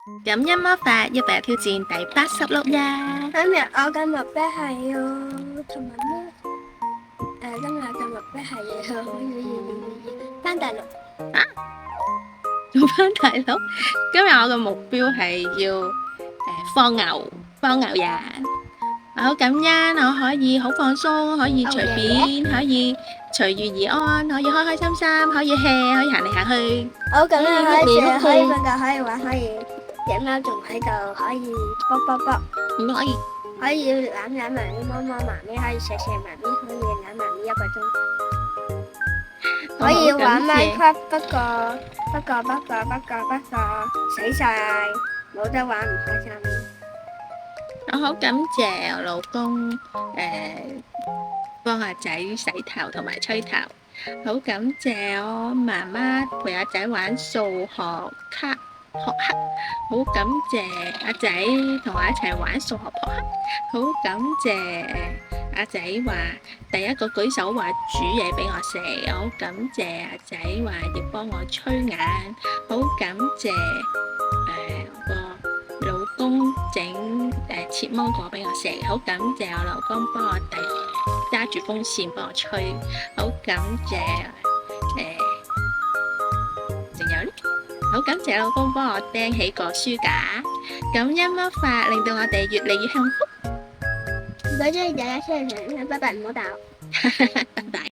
感恩魔法100挑戰第86日。今日我嘅目標係要同埋咩？今日嘅目標係要翻大陸。做翻大佬。今日我嘅目標係要放牛人。我好感恩，我可以好放鬆，可以隨便，可以隨遇而安，可以開開心心，可以 hea，可以行嚟行去。好感恩可以食，可以瞓覺，可以玩，可以隻貓仲喺度，可以卜卜卜，唔可以。可以攬攬埋咪，摸摸埋咪，可以錫錫埋咪，可以攬埋咪1個鐘。可以玩 Minecraft，不過死晒，冇得玩唔開心。我好感謝我老公幫阿仔洗頭同埋吹頭，好感謝我媽媽陪阿仔玩數學卡撲克，好感謝阿仔同我一齊玩數學撲克，好感謝阿仔話第一個舉手話煮嘢俾我食，好感謝阿仔話要幫我吹眼，好感謝我個老公整切芒果俾我食，好感謝我老公幫我揸住風扇幫我吹，好感謝仲有呢，好感謝老公幫我釘起個書架，感恩魔法令到我哋越嚟越幸福。如果中意大家 share 拜拜，唔好打我。拜拜。